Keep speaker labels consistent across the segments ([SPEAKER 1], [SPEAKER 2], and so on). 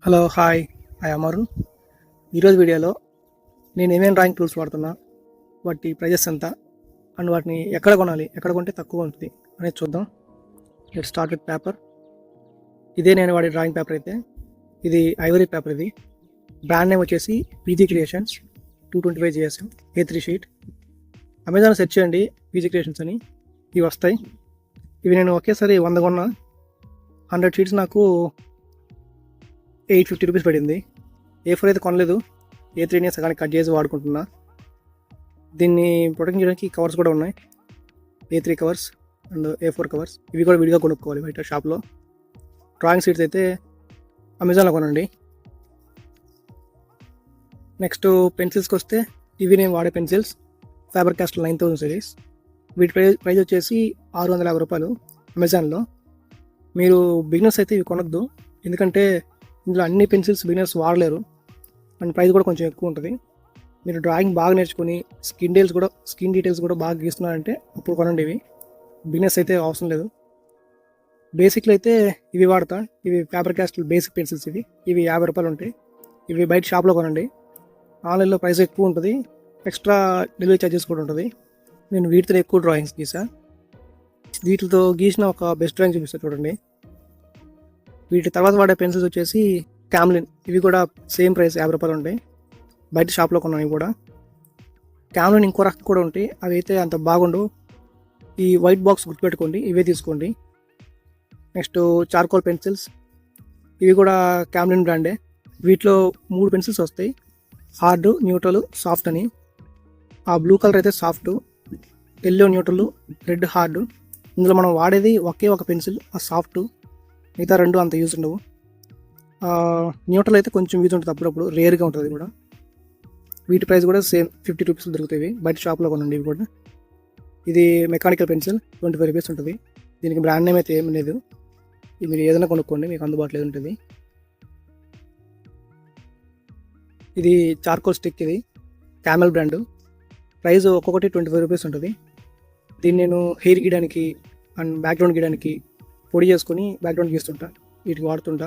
[SPEAKER 1] Hello hi I అమరుణ్. ఈరోజు వీడియోలో నేను ఏమేమి డ్రాయింగ్ టూల్స్ వాడుతున్నా, వాటి ప్రైజెస్ ఎంత, అండ్ వాటిని ఎక్కడ కొనాలి, ఎక్కడ కొంటే తక్కువ ఉంటుంది అనేది చూద్దాం. Let start with paper. ఇదే నేను వాడే డ్రాయింగ్ పేపర్ అయితే ఇది ఐవరీ పేపర్. ఇది బ్రాండ్ నేమ్ వచ్చేసి PG creations 225 GSM A3 sheet. Amazon search చేయండి పీజీ క్రియేషన్స్ అని, ఇవి వస్తాయి. ఇవి నేను ఒకేసారి 100 కొన్నా. 100 షీట్స్ నాకు 850 రూపీస్ పడింది. A4 అయితే కొనలేదు, A3ని సగానికి కట్ చేసి వాడుకుంటున్నా. దీన్ని ప్రొటెక్ట్ చేయడానికి కవర్స్ కూడా ఉన్నాయి, A3 covers and A4 covers. ఇవి కూడా విడిగా కొనుక్కోవాలి బయట షాప్లో. డ్రాయింగ్ షీట్స్ అయితే అమెజాన్లో కొనండి. నెక్స్ట్ పెన్సిల్స్కి వస్తే ఇవి నేను వాడే పెన్సిల్స్ ఫ్యాబర్ క్యాస్టల్ 9000 సిరీస్. వీటి ప్రైస్ వచ్చేసి 650 రూపాయలు అమెజాన్లో. మీరు బిగినర్స్ అయితే ఇవి కొనొద్దు, ఎందుకంటే ఇందులో అన్ని పెన్సిల్స్ బిగినర్స్ వాడలేరు అండ్ ప్రైస్ కూడా కొంచెం ఎక్కువ ఉంటుంది. మీరు డ్రాయింగ్ బాగా నేర్చుకుని స్కిన్ డీటెయిల్స్ కూడా బాగా గీస్తున్నారంటే అప్పుడు కొనండి. ఇవి బిగినర్స్ అయితే అవసరం లేదు. బేసిక్లో అయితే ఇవి వాడతా. ఇవి ఫ్యాబర్ క్యాస్టల్ బేసిక్ పెన్సిల్స్. ఇవి 50 రూపాయలు ఉంటాయి. ఇవి బయట షాప్లో కొనండి. ఆన్లైన్లో ప్రైస్ ఎక్కువ ఉంటుంది, ఎక్స్ట్రా డెలివరీ ఛార్జెస్ కూడా ఉంటుంది. నేను వీటితో ఎక్కువ డ్రాయింగ్స్ గీసా. వీటితో గీసిన ఒక బెస్ట్ డ్రాయింగ్ చూపిస్తాను చూడండి. వీటి తర్వాత వాడే పెన్సిల్స్ వచ్చేసి క్యామ్లిన్. ఇవి కూడా సేమ్ ప్రైస్ 50 రూపాయలు ఉంటాయి, బయట షాప్లో కొన్నాను. ఇవి కూడా క్యామ్లిన్ ఇంకో రకం కూడా ఉంటాయి, అవి అయితే అంత బాగుండు. ఈ వైట్ బాక్స్ గుర్తుపెట్టుకోండి, ఇవే తీసుకోండి. Next charcoal pencils. ఇవి కూడా క్యామ్లిన్ బ్రాండే. వీటిలో 3 పెన్సిల్స్ వస్తాయి, హార్డ్, న్యూట్రల్, సాఫ్ట్ అని. ఆ బ్లూ కలర్ అయితే soft, yellow neutral, red hard. ఇందులో మనం వాడేది ఒకే ఒక పెన్సిల్, ఆ సాఫ్ట్. మిగతా 2 అంత యూజ్ ఉండవు. న్యూట్రల్ అయితే కొంచెం యూజ్ ఉంటుంది, అప్పుడప్పుడు రేర్గా ఉంటుంది కూడా. వీటి ప్రైస్ కూడా సేమ్ 50 రూపీస్ దొరుకుతాయి బయట షాప్లో కొనండి. ఇవి కూడా ఇది మెకానికల్ పెన్సిల్ 25 రూపీస్ ఉంటుంది. దీనికి బ్రాండ్ నేమ్ అయితే ఏమి లేదు, ఇది మీరు ఏదైనా కొనుక్కోండి, మీకు అందుబాటులో ఉంటుంది. ఇది చార్కోల్ స్టిక్. ఇది క్యామెల్ బ్రాండ్. ప్రైస్ ఒక్కొక్కటి 25 రూపీస్ ఉంటుంది. దీన్ని నేను హెయిర్ గీయడానికి అండ్ బ్యాక్గ్రౌండ్ గీయడానికి పొడి చేసుకుని బ్యాక్గ్రౌండ్ గీస్తుంటా, వీటికి వాడుతుంటా.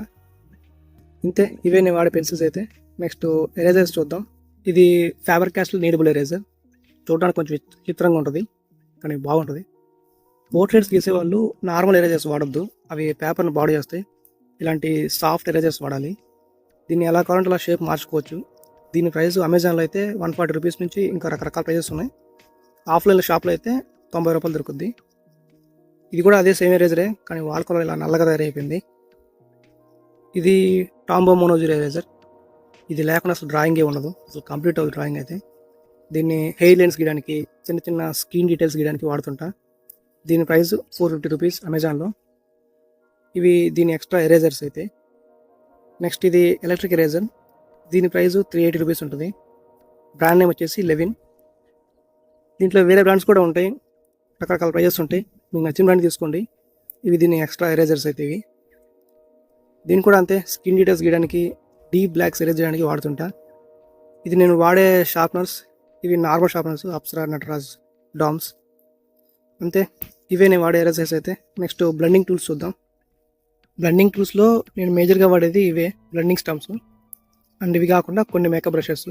[SPEAKER 1] ఇంతే, ఇవే నేను వాడే పెన్సిల్స్ అయితే. నెక్స్ట్ ఎరేజర్స్ చూద్దాం. ఇది ఫ్యాబర్ క్యాస్టల్ నీడబుల్ ఎరేజర్. చూడడానికి కొంచెం చిత్రంగా ఉంటుంది కానీ బాగుంటుంది. పోర్ట్రేట్స్ గీసేవాళ్ళు నార్మల్ ఎరేజర్స్ వాడొద్దు, అవి పేపర్ని బాడీ చేస్తాయి. ఇలాంటి సాఫ్ట్ ఎరేజర్స్ వాడాలి. దీన్ని ఎలా కావాలంటే అలా షేప్ మార్చుకోవచ్చు. దీని ప్రైస్ అమెజాన్లో అయితే 140 రూపీస్ నుంచి ఇంకా రకరకాల ప్రైజెస్ ఉన్నాయి. ఆఫ్లైన్లో షాప్లో అయితే 90 రూపాయలు దొరుకుద్ది. ఇది కూడా అదే సేమ్ ఎరేజరే, కానీ వాడుకోవడం ఇలా నల్లగా తయారైపోయింది. ఇది టాంబో మోనోజర్ ఎరేజర్. ఇది లేకుండా అసలు డ్రాయింగే ఉండదు, అసలు కంప్లీట్ అవుతుంది డ్రాయింగ్ అయితే. దీన్ని హెయిర్ లైన్స్ గీయడానికి, చిన్న చిన్న స్కిన్ డీటెయిల్స్ గీయడానికి వాడుతుంటా. దీని ప్రైస్ 450 రూపీస్ అమెజాన్లో. ఇవి దీని ఎక్స్ట్రా ఎరేజర్స్ అయితే. నెక్స్ట్ ఇది ఎలక్ట్రిక్ ఎరేజర్. దీని ప్రైస్ 380 రూపీస్ ఉంటుంది. బ్రాండ్ నేమ్ వచ్చేసి లెవిన్. దీంట్లో వేరే బ్రాండ్స్ కూడా ఉంటాయి, రకరకాల ప్రైజెస్ ఉంటాయి, మీకు నచ్చిన బ్రాండ్ తీసుకోండి. ఇవి దీని ఎక్స్ట్రా ఎరేజర్స్ అయితే. దీన్ని కూడా అంతే, స్కిన్ డీటెయిల్స్ గీయడానికి, డీప్ బ్లాక్స్ ఎరేజ్ చేయడానికి వాడుతుంటా. ఇది నేను వాడే షార్ప్నర్స్. ఇవి నార్మల్ షార్ప్నర్స్, అప్సరా, నటరాజ్, డామ్స్. అంతే, ఇవే నేను వాడే ఎరేజర్స్ అయితే. నెక్స్ట్ బ్లెండింగ్ టూల్స్ చూద్దాం. బ్లెండింగ్ టూల్స్లో నేను మేజర్గా వాడేది ఇవే బ్లెండింగ్ స్టంప్స్ అండ్ ఇవి కాకుండా కొన్ని మేకప్ బ్రషెస్.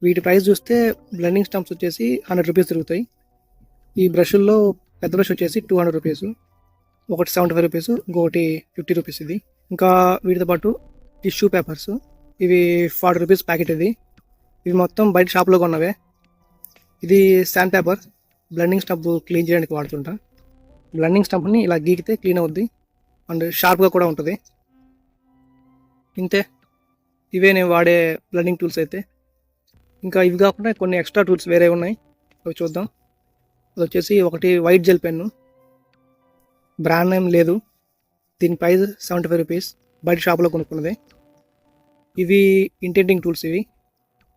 [SPEAKER 1] వీటి ప్రైస్ చూస్తే బ్లెండింగ్ స్టంప్స్ వచ్చేసి 100 రూపీస్ దొరుకుతాయి. ఈ బ్రష్ల్లో పెద్ద బ్రష్ వచ్చేసి 200 రూపీస్, ఒకటి 75 రూపీస్, ఇంకొకటి 50 రూపీస్. ఇది ఇంకా వీటితో పాటు టిష్యూ పేపర్స్. ఇవి 40 రూపీస్ ప్యాకెట్. ఇవి మొత్తం బయట షాప్లో కొన్నవే. ఇది sand paper, blending stump clean చేయడానికి వాడుతుంటా. బ్లెండింగ్ స్టంప్ని ఇలా గీకితే క్లీన్ అవుద్ది అండ్ షార్ప్గా కూడా ఉంటుంది. ఇంతే, ఇవే నేను వాడే బ్లెండింగ్ టూల్స్ అయితే. ఇంకా ఇవి కాకుండా కొన్ని ఎక్స్ట్రా టూల్స్ వేరే ఉన్నాయి, అవి చూద్దాం. అది వచ్చేసి ఒకటి white gel pen, brand name లేదు. దీని ప్రైస్ 75 రూపీస్, బయట షాప్లో కొనుక్కున్నదే. ఇవి ఇంటెంటింగ్ టూల్స్.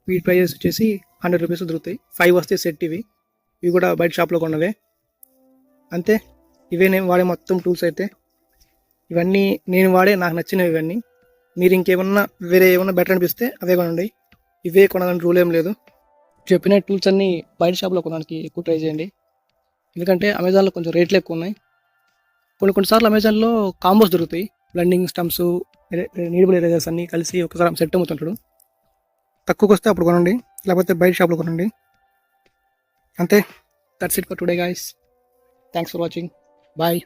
[SPEAKER 1] వీటి ప్రైజెస్ వచ్చేసి 100 రూపీస్ దొరుకుతాయి. 5 వస్తే సెట్. ఇవి కూడా బయట షాప్లో కొన్నవే. అంతే, ఇవే నేను వాడే మొత్తం టూల్స్ అయితే. ఇవన్నీ నేను వాడే, నాకు నచ్చినవి ఇవన్నీ. మీరు ఇంకేమన్నా వేరే ఏమన్నా బెటర్ అనిపిస్తే అవే కొనండి, ఇవే కొనాలని రూల్ ఏం లేదు. చెప్పిన టూల్స్ అన్నీ బయట షాప్లో కొనడానికి ఎక్కువ ట్రై చేయండి, ఎందుకంటే అమెజాన్లో కొంచెం రేట్లు ఎక్కువ ఉన్నాయి. కొన్నిసార్లు అమెజాన్లో కాంబోస్ దొరుకుతాయి, బ్లెండింగ్ స్టంప్స్ నీడబుల్ ఎరేజర్స్ అన్నీ కలిసి ఒకసారి సెట్ అమ్ముతుంటాడు. తక్కువకి వస్తే అప్పుడు కొనండి, లేకపోతే బయట షాప్లో కొనండి. అంతే. That's it for today guys. Thanks for watching. Bye.